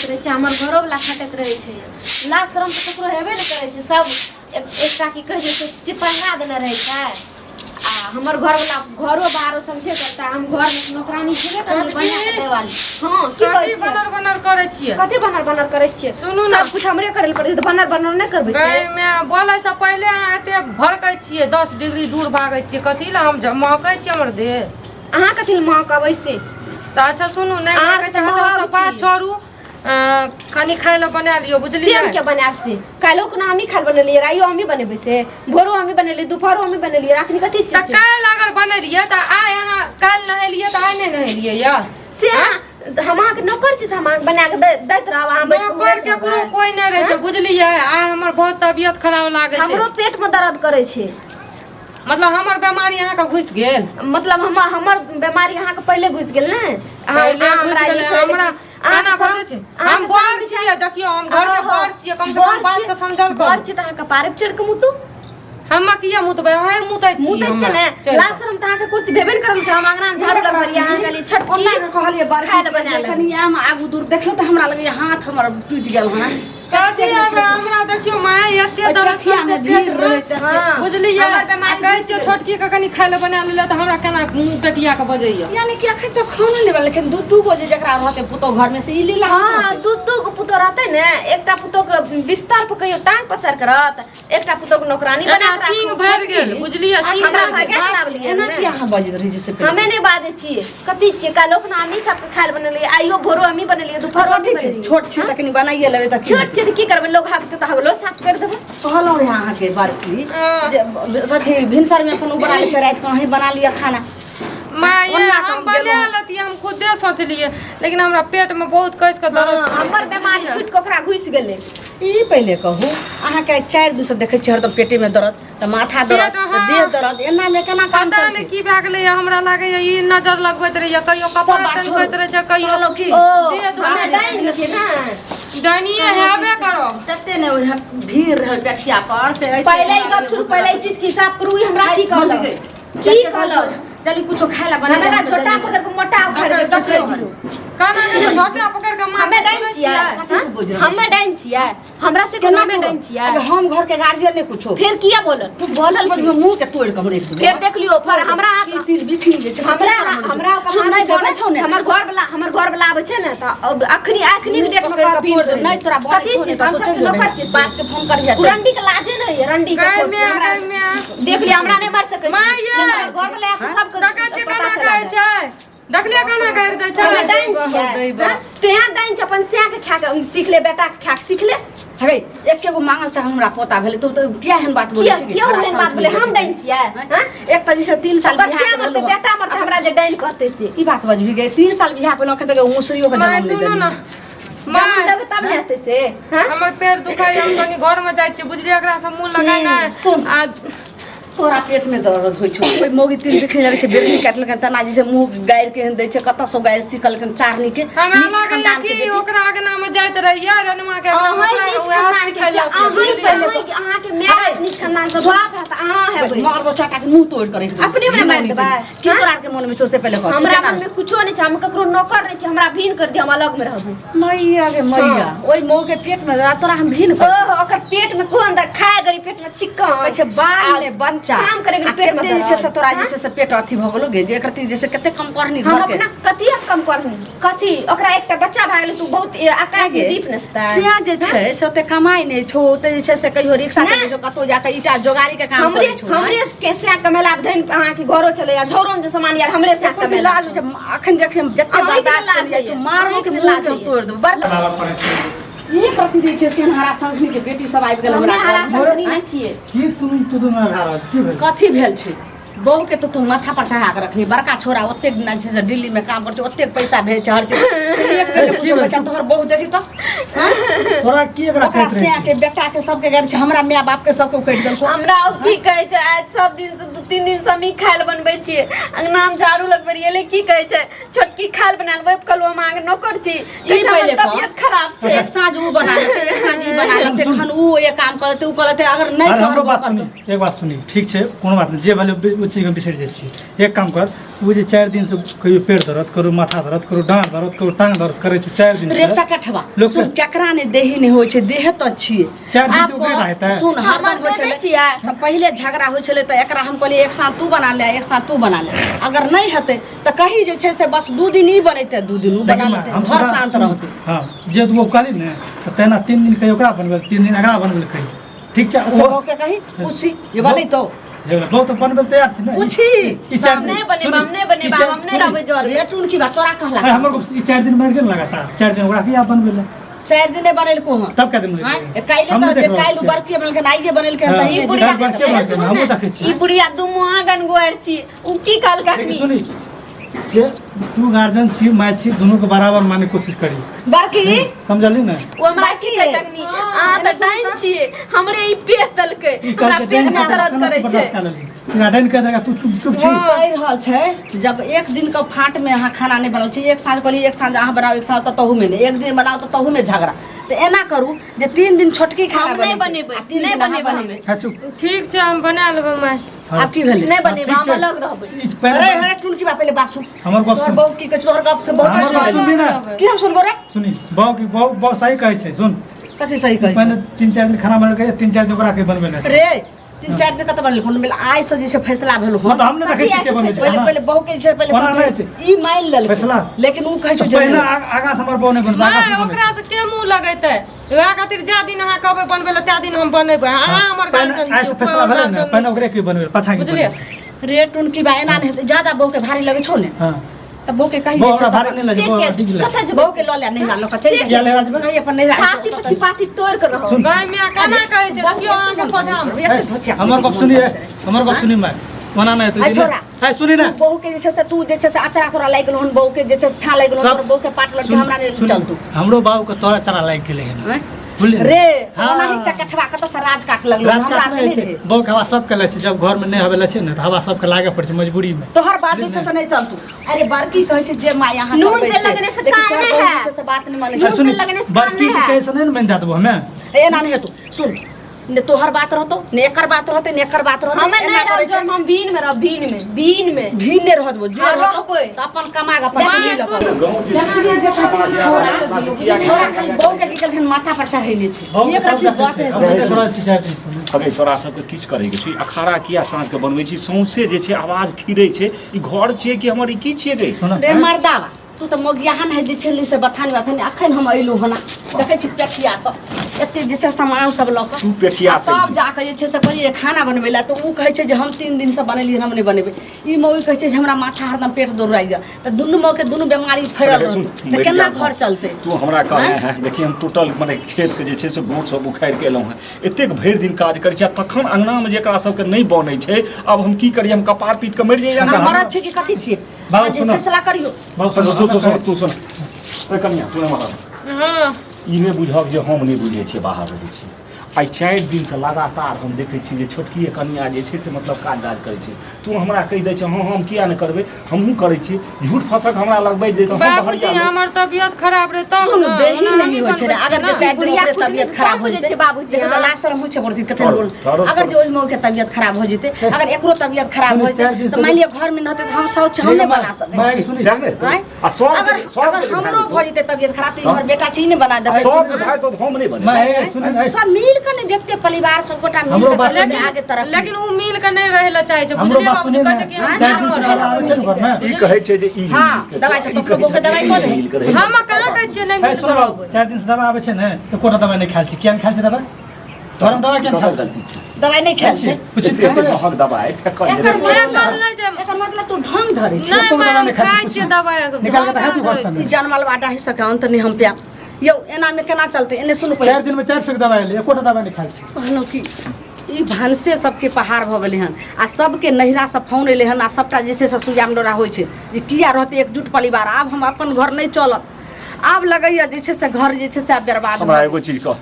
रहे छे, हमर घरो वाला खटत रहे छे। लाज शरम तो ककरो हेबे न करे छे, सब एकटा की कह जे चिपका देने रहे छे। आ हमर घर वाला घरो बाहरो समझे करता, हम घर में नौकरानी छेबे करी बना के देवाली। हां की कथि बनर करे छिए, कथि बनर करे छिए? सुनू ना, सब कुछ हमरे करे पड़े त बनर नै करबे छे। गई मैं बोले से पहले अहाँ एते भड़कै छिए, 10 डिग्री दूर भागै छिए, कथि ला हम महकै छिए हमर देह? अहाँ कथि ल महकबै से? त अच्छा सुनू नै महकै छ सब बात छोड़ू, खाली खाए ला बना लियो, बुझलिए? सेम के बनाब से कालो को हम ही खाल बनलिए, राइयो हम ही बनेबे से, भोरो हम ही बनलिए, दोपहरो हम ही बनलिए, राखनी कथि चीज त काल अगर बनलिए त आय अहाँ काल नहेलिए त आय नै नहेलिए या से हम अहाँ के नौकर छी, हम अहाँ बना के दैत रहब। अहाँ नौकर केकरो कोई नै रहे छै, बुझलिए? आय हमर बहुत तबियत खराब लागे छै, हमरो पेट में दर्द करे छै। मतलब हमर बीमारी अहाँ के घुस गेल, मतलब हमर बीमारी अहाँ के पहले घुस गेल ने? पहले घुस गेल हमरा खाना बजे छै। हम बड़ छियै, देखियो हम घर के बड़ छियै, कम से कम बात के समझल कर। बड़ छी त अहाँ के पारे चढ़ के मुतू। हम किया मुतबै? है मुतै छी, मुतै छै ने। लाज शरम त अहाँ के कुछ भेबे न करल के हम अंगना में झाड़ू लगबरिया, अहाँ के लिए छटकी ओना के कहलिए बार खाए ले बना ले। कनिया में आगू दूर देखियो त हमरा लगे हाथ हमर टूट गेल हन। कथि हमरा देखियो माय एते दर्द से पेट रहत। हां बुझलिए? हमर बीमारी कहै छियै छोटकी के कनी खाए ले बना ले त हमरा केना मुंह टटिया के बजैया। यानी कि अखन तो खाना नहीं बन, लेकिन दू गो जे जकरा रहते पुतो घर में से ई लीला। हां दू गो पुतो रहते ने, एकटा पुतो के बिस्तर पे कहियो टांग पसर करत, एकटा पुतो के नौकरानी बना के सिंह भर गेल, बुझलिए? सिंह हमरा भर गेल। भाग लिए एना कि अहाँ बजैत रही जैसे पहले हमें नहीं बाजे छिए। कथि छिए कालो के हम ही सब के खाए बनलिए, आइयो भोरो हम ही बनलिए, दोपहरो हम ही बनलिए। छोट छै त कनी बनाइए लेबे त छोट छिए की करबे? लोग हाकते त हगलो साफ कर देबे। कहलौ रे अहाँ के बारकी जे अथी भिनसर में अपन बना ले छै, रात कहीं बना लिया खाना। माय हम बना लेती, हम खुदे सोचलिए, लेकिन हमरा पेट में बहुत कस के दर्द। हमर बीमारी छूट कोकरा घुस गेले। ई पहले कहू अहाँ के 4 दिन से देखे छी हरदम पेटे में दर्द, त माथा दर्द, त देह दर्द, एना में केना काम पता चलते? नहीं की भए गेलै, हमरा लागे ई नजर लगबैत रहिए, कहियो कपार टनकैत रहे छै, कहियो कहलौ कि हमें डाइन छिए ना, डाइनिए हेबे करो। तते ने ओइ भीड़ रहल पेटिया पर से पहले ही गप शुरू, पहले ही चीज की हिसाब करू। ई हमरा की कहलौ? की कहलौ? चली कुछो खाए ला बना हमरा छोटा पकड़ के मोटा उखाड़ के चले दियो। काना के छोटा पकड़ के मार। हमें डाइन छिए, हमें डाइन छिए, हमरा से केना में डाइन छिए? अगर हम घर के गार्जियन ने कुछो फिर किया बोल? तू बोलल मुंह के तोड़ के हमरे फिर देख लियो पर हमरा तीर बिखनी जे छै हमरा नहीं देबे छौ ने। हमर घर वाला आबै छै ने त अखनी डेट में कर तोड़ दे नहीं तोरा बोले कथि चीज हम सब नौकर चीज बात के फोन कर जा। रंडी के लाजे नहीं, रंडी के देख लिया हमरा नहीं मार सकै माय घर वाला सब डका के काना कहै छै, डकलिया काना कर दे छै। हमें डाइन छिए तो यहाँ डाइन छ, अपन सिया के खा के सीख ले, बेटा के खा के सीख ले। हे एके गो मांगल चाह हमरा पोता भेले तो किया हन बात बोले छै? किया एहन बात बोले? हम डाइन छिए? हां एक त जैसे 3 साल बियाह मत बेटा मत हमरा जे डाइन कहते से ई बात बजबी गए। 3 साल बियाह पे लखे तो मुसरियो के जन्म ले सुनो ना दे। माय तब तब रहते से। हां हमर पैर दुखाय, हम कनी घर में जाय छी, बुझलिए? एकरा से मुंह लगाय ना आ तोरा पेट में दर्द होय छै, कोई मोगी तीर बिखरी लगे छै, बेरनी काटल के तना जैसे मुंह गायर के दै छै, कत सो गायर सिकल के चारनी के हमरा नीच लगे खानदान के कि बेटी। ओकरा आगना में जाइत रहिए, रनमा के अहाँ ओकरा नीच वएह खानदान के सिखाइला। अहाँ पहले कि अहाँ के माय नीच खानदान से बाप है त अहाँ है मार दो चाटा के मुंह तोड़ करे अपने में मार देबा। की तोरा के मन में छोसे पहले कह हमरा मन में कुछो नहीं छै, हम ककरो नौकर नहीं छै, हमरा भीन कर दे, हम अलग में रहबू। मैया गे मैया ओई मौ के पेट में तोरा हम भीन कर ओह ओकर पेट में कोन द खाए गरी पेट में चिक्कन अच्छा बाल ने बच्चा काम करे गरी पेट में जैसे से तोरा जैसे से पेट अथी भ गेलो गे, जे करती जैसे कते कम करनी हम घर के अपना कथि कम करनी, कथि ओकरा एकटा बच्चा भाग गेलै तू बहुत आकाश में दीप नसता सिया जे छै से ओते कमाई नै छौ, ओते जे छै से कहियो रिक्शा के छौ, कतो जाके ईटा जोगारी के काम हमरे करे छौ। हमरे के से कमेला धन अहाँ के घरो चले या झौरो में जे सामान यार हमरे से कमेला लाज छै, अखन देखे हम जते बर्दाश्त कर जाय तू मारबो के मुंह हम तोड़ देबो। बड़ ये प्रतिदिन छै के हरा संघनी के बेटी सब आबि गेल हमरा हमरा नहीं छिए की तुम महाराज की भेल? कथी भेल छै? बहू के तो तू माथा पर चढ़ा के रखली, बड़का छोरा ओते ना छै से दिल्ली में काम करछे, ओते पैसा भेज छै हर चीज से एक के पूछो बच्चा तोहर बहू देखी त तोरा की एकरा ओकरा कहत से रहे के बेटा के सबके गैर छै, हमरा माय बाप के सबके कहि देलको। हमरा अब की कहे छै, आज सब दिन से 2-3 दिन से हम ही खाइल बनबै छिए, अंगना में झाड़ू लगबरिए ले की कहे छै, छोटकी खाइल बनाल वेब कलवा मांग नौकर छी, ई पहले तबियत खराब छै, एक साँझ उ बना देते, एक साँझ ई बना लेते खन उ ये काम करते उ करते अगर नहीं अरे हमरो करबो बात सुनी एक बात सुनी ठीक छै कोनो बात नहीं जे भले ओ चीज के बिसरि जाइ छी एक काम कर वो जे 4 दिन से कहियो पेट दर्द करू माथा दर्द करू डांड दर्द करू टांग दर्द करे छै 4 दिन से रेचा कठवा लोक सुन केकरा ने देही नहीं होय छै देह त छिए 4 दिन से ओकरे रहता है सुन हमर हरदम होय देह छले छियै सब पहले झगड़ा होय छले त एकरा हम कहलिए एक साथ तू बना ले एक साथ तू बना ले अगर नहीं हेते त कहीं जे छै से बस 2 दिन ही बनेते 2 दिन उ बना लेते घर शांत रहते हां जे तू कहली ने त तेना 3 दिन कहियो ओकरा बनबे 3 दिन एकरा बनबे कही ठीक छै सब के कहीं पूछी ये बनै तो बहुत बनबे तैयार छै ना पूछी ई 4 दिन नहीं बने हम नहीं रहबे जोर रेटून की बात तोरा कहला हमर को ई 4 दिन मार के लगातार 4 दिन ओकरा किया बनबे ले 4 दिन बनेल को हां तब कदम हां काइले त काइले बरती बनल के नाइए बनल के त ई ई बुढ़िया हम देखै छी ई बुढ़िया दू मुहागन गोर छी उ की कहल काकनी सुनी जे तू गार्जियन छी माय छी दोनों के बराबर माने कोशिश करी बरकी समझली ना वो हमरा की कह तकनी आ त डाइन छी हमरे ई पेश दलके हमरा पेट में दर्द करे छै डाइन कह देगा तू चुप चुप छी कह रहल छै जब एक दिन का फाट में अहाँ खाना नहीं बनल छै एक साँझ कहली एक साँझ अहाँ बनाओ एक साँझ तहू में नहीं एक दिन बनाओ तो तहू में झगड़ा तो एना करू जे 3 दिन छोटकी खाना हम नहीं बनेबै नहीं बनेबै चुप ठीक छै हम बना लेबै माय आप की भेले नहीं बनेबै हम अलग रहबै अरे अरे टुनकी बा पहले बासु हमर गप तोहर सुन बहु की कह तोहर गप के बहुत हमर बात सुन ना की हम सुनबो रे सुनी बाऊ की बाऊ सही कहै छै सुन कथि सही कहै पहले 3-4 दिन खाना बनल के 3-4 दिन ओकरा के बनबे ना रे 3-4 दिन कत बनल कोन बेला आइ से जे छै फैसला भेल हो तो हमने देखै छी के बनबे छै पहले पहले बहु के छै पहले बना नहीं छै। ई मान लेल फैसला। लेकिन उ कहै छै जे पहले आगा से हमर बाऊ नहीं बनबे माय ओकरा से के मुंह लगेतै वएह खातिर जा दिन अहाँ कहबै बनबै ल त्या दिन हम बनेबै अहाँ हमर गार्जियन ऐसे फैसला भेल ना पहले ओकरे के बनबे पाछा के बुझलिए रेट उनकी बा एना नहीं ज्यादा बहु के भारी लगे छौ ने हां तब बहु के कहि बाऊ जे भारी नहीं लगे बाऊ ठीक लगे कथा बहु के ल ले नहीं लालो का चल या ले राजबा नहीं अपन नहीं छाती पर चिपाती तोड़ कर रहो सुन गाय में काना कहै छै देखियो अहाँ के सोझा हमर गप सुनिए हमर गप सुनी माय वना नहीं तो छोरा। है सुनी ना बहु के जे छै से तू जे छै से अचारा तोरा लाग गेल हन बहु के जे छै से छा लाग गेल सब- हन बहु के पाट लग हमरा ने सुन, चल तू हमरो बाऊ के तोरा चरा लाग गेले है हैं? बुझलिए रे हाँ। ओना ही चकठवा कत से राज काट लगलो राज हमरा काट से नहीं नहीं छै रे बाऊ के हवा सब के ले छै जब घर में नहीं हवे ले छै ना त हवा सब के लागे पड़ छै मजबूरी में तोहर बात जे छै से नहीं चल तू अरे बड़की कहै छै जे माय यहाँ नून तेल लगने से काम नहीं है। से बात नहीं माने नून छै। तेल लगने से काम बड़की नहीं है। कैसे नहीं बन जात हमें ए ना नहीं है तू सुन ने तोहर बात रहतो ने एकर बात रहते ने एकर बात रहते हमें नहीं रह हम बीन में रह बीन में भीन ने रहत जे हाँ, रहतो रहबै। त अपन कमा के अपन देखिए, चीज लकर जखनी जे कहै छै छोरा छोरा खाली बहु के गिकल हन माथा पर चढ़ैले छै बाऊ के एक रति सब बात देखै है छै हमरे तोरा छी चाहे छी अरे तोरा सबके किछु करैके छै अखाड़ा किया साँझके बनबै छी सौंसे जे छै आवाज खिरै छै ई घर छियै कि हमर ई की छियै रे सुन रे मर्दावा तू त मोगियाहन है जे छली से बथानी बथानी अखन हम अइलू हना देखै छी पेठिया सब एते जे छै सामान सब ल के तू पेठिया से तब जाके जे छै से कहलिए खाना बनबै ला त उ कहै छै जे हम 3 दिन से बनेली हम नहीं बनेबै ई मौगी कहै छै जे हमरा माथा हरदम पेट दौड़ाइ जा त दुनु मौ के दुनु बीमारी फैलल अरे सुन, रहतै त केना घर चलतै तू हमरा कहले हैं देखिए हम टोटल माने खेत के जे छै से गोट सब उखाड़ि के एलहुँ हैं एतेक भरि दिन काज करै छी आ तखन अंगना में जेकरा सबके नहीं बनै छै अब हम की करिए हम कपार पीट के मरि जाइए हम मरद छै कि कथि छियै बाबू आज सुनो। फैसला करियो बाऊ सुन तू सुन अरे कन्या तू हमरा हां ई नहि बुझब जे हम नहि बुझै छियै बाहर रहै छी आइ 4 दिन से लगातार हम देखै छी जे छोटकी कन्या जे छै से मतलब काज राज करै छै तू हमरा कहि दै छै हाँ हम किया नहि करबै हमहूँ करै छी झूठ फसक हमरा लगबै दे तऽ हम बाबूजी बहरिया हमर तबियत खराब रहे तब सुन ना देही ओना नहीं होय छै रे। अगर जे चारि दिन बुढ़िया ओकरे खुद तबियत दिन खराब हो खराब हो जेतै जेतै बाबूजी, देखो हाँ। लाशर मुँह छै बड़ती कते ठहरो, बोल ठहरो, अगर जो ओइ मौके के तबियत खराब हो जेतै अगर एकरो तबियत खराब हो चारि दिन जेतै से तो मान लियो घर में रहते तो हम सोच हम नहीं बना मैं सकै सुनी जाने तो हैं? आ सब अगर अगर हमरो हो जेतै तबियत खराब तो हमर बेटा छी नहीं बना देबै सब भाई तो हम नहीं बने मैं सुनी सब मिल के ने जते परिवार सब गोटा मिल हमरो के बात करते सुनी। आगे तरफ लेकिन उ मिल के नहीं रहे ला चाहे छै हमरो बुझलिए बात बाबूजी सुनी कहै ना छै कि हम चारि दिन से बिहार पहले आबै छै घर में ई कहै छै जे ई हाँ, दवाई तो तोहर बौके दवाई कऽ दे। हम कहाँ कहै छियै नहीं है मिल सुन के बाबू रहबै 4 दिन से दवा आबै छै ने तो कोटा दवा नहीं खाइ छी किया नहीं खाइ छी दवा तोरा दवा किया नहीं खाइ छी गलती छै दवाई नहीं खेल छै कुछ एते महग दवाई फेकल एकर हमरा मतलब कहल नहीं छै एकर मतलब तू ढंग धरै छी नहीं कोनो दवा मैं नहीं खाइ खाइ छी, छियै कुछ दवाई निकाल के देखा तू घर से ई जनमल बाटा ही सके अंत नहीं हम पिया यौ एना में केना चलते एने सुन 4 दिन में 400 के दवा ले कोटा दवा नहीं खाइ छी कहलहुँ कि ई भानसे सबके पहाड़ भऽ गेलै हन आ सबके नैहरा सब फोन अयलै हन आ सबटा जे छै से सुजाम डोरा होइ छै जे किया रहतै एकजुट परिवार आब हम अपन घर नहीं चलत आब लगैया जे छै से घर जे छै से आब बर्बाद हमरा भऽ एगो चीज कह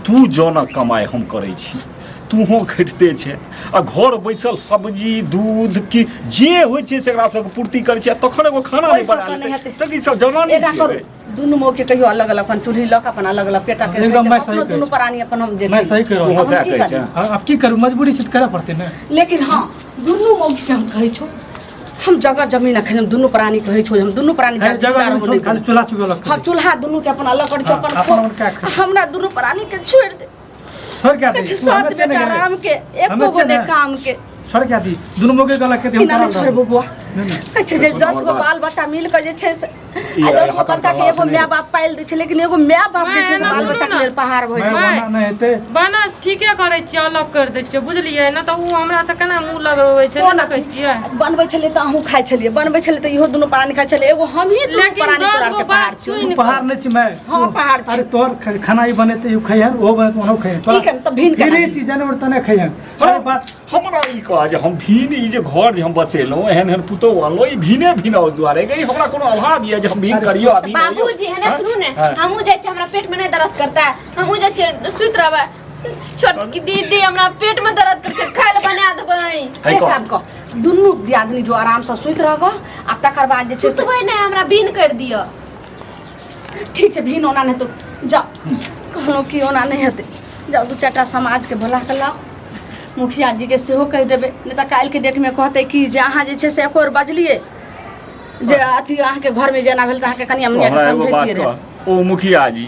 दू जनक कमाई हम करै छी तूहो खटिते छै आ घर बैसल सब्जी दूध की जे होइ छै से एकरा सबके पूर्ति करै छै आ तखन एगो खाना नहीं ओहि सबसँ बना नहि लेतै हेतै। तऽ ई सब जनानी एटा छियै करू रे। दुनू मौके कहियो अलग अलग अपन चूल्ही लक अपन अलग अलग पेटा के एकदम मैं सही दुनू कहै प्राणी अपन हम जे मैं सही कह रहा तू हूँ हंसा की कहै करी? छै अब की करूँ मजबूरी से करे पड़ते ना लेकिन हाँ दुनू मौके के हम कहै छो हम जगह जमीन अखन हम दुनू प्राणी कहै छो हम दुनू प्राणी है जगह में छोड़ खाली चूल्हा चुगल रख हम चूल्हा दुनू के अपन अलग कर छो हाँ, अपन अपन क्या खो- खाए? हमरा दुनू प्राणी के छोड़ दे छोड़ क्या दी कछ सात बेटा राम के एको गो ने काम के छोड़ क्या दी दुनू मौके गलत के किना हम ने छोड़ बबुआ कछ जे 10 गो बाल बच्चा मिल के जे छै से आ 10 गो बच्चा के एगो माय बाप पाइल दै छै लेकिन एगो माय बाप जे छै से बाल बच्चा के लेल पहाड़ भइ मैं जाइ बना नहीं हेते बना ठीके करै छियै अलग कर दै छियै बुझलियै ना तऽ उ हमरा से केना मुंह लगबै छै ना कहै छियै बनबै छलिए त अहूँ खाइ छलिए बनबै छलिए त इहो दुनू प्राणी खाइ छलिए एगो हम ही दुनू लेकिन प्राणी 10 तोरा गो के पहाड़ बात छी सुनि पहाड़ नहीं छी मैं हाँ, पहाड़ छी। अरे तोर खाना ही बनेते यू खइहन वो बने तो उन्हों खइहन ठीक है, तो भिन्न केना ये दी? चीज जाने और तने खइहन अरे बात हमरा ई कह जे हम भीन ई जे घर जे हम बसेलहुँ एहन एहन पुतहु अनलहुँ ई भीने भीना उस दुआरे गई हमरा कोनो अभाव ये जे हम भीन अरे करियो अभी बाबूजी है ना सुनू ने हाँ। हमहू जाय छी हमरा पेट में नहीं दर्द करता है हमहू जाय छी सुत रहबे छोटकी दीदी हमरा पेट में दर्द कर छै खाइल बना देबै एक काम कर दुनू दियादनी जो आराम से सुति रह ग आ तकर बाद जे छै से सुतबै नहीं हमरा बीन कर दियो ठीक छै भिन ओना नहीं तो जा कहलो कि ओना नहीं हेतै जाओ दू चारटा समाज के भला के लाओ मुखिया जी के सेहो कह देबै नहीं तऽ काल्हि के डेट में कहते कि जे अहाँ जे छै से एको बेर बजलिए जे अथी अहाँ के घर में जेना भेल तऽ अहाँ के कनिया मनिया के हमरा एगो बात समझैतिए रहे कह ओ मुखिया जी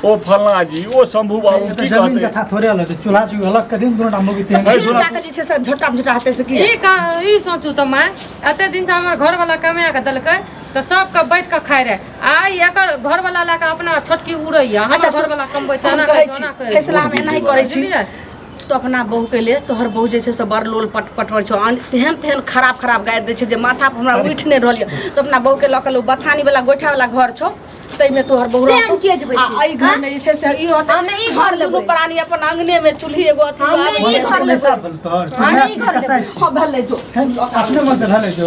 ओ फलना जी ओ शंभू बाबू तो की जमीन कहते जथा थोड़े अलग चूल्हा चुगल अलग कर दिन दोनों हम लोग इतने है सुना जाके जे छै से झोटा झोटा हाथे से किया ई सोचू तऽ मैं एते दिन से हमर घर वाला कमा के देलकै तऽ सबके बैठ के खाइ रहे आइ एकर घर वाला ला के अपना छोटकी उड़ैया हमर अच्छा, घर वाला कमबै छै हम ना कहै कहै छी, ना कहै फैसला हम एना ही करै छी बुझलियै? तो अपना बहू के लिए तोहर बहू जे छै से बड़ लोल पटवर छौ तेहन तेहन खराब खराब गाड़ि दै छै जे माथा पर हमरा उठि नहि रहल यऽ तो अपना बहू के लऽ के लो बथानी वाला गोइठा वाला घर छौ तैमे तोहर बहू से रहतौ हम किया जेबै आ से? एहि घर में जे छै से ई होतै हमे ई घर दुनू लेबै। प्राणी अपन अंगने में चूल्ही एगो अथी हमे आबै ई छै घर अपने साथ बोल तो हाँ, नहीं घर कसाई हाँ, भले जो अपने मन से ढले जो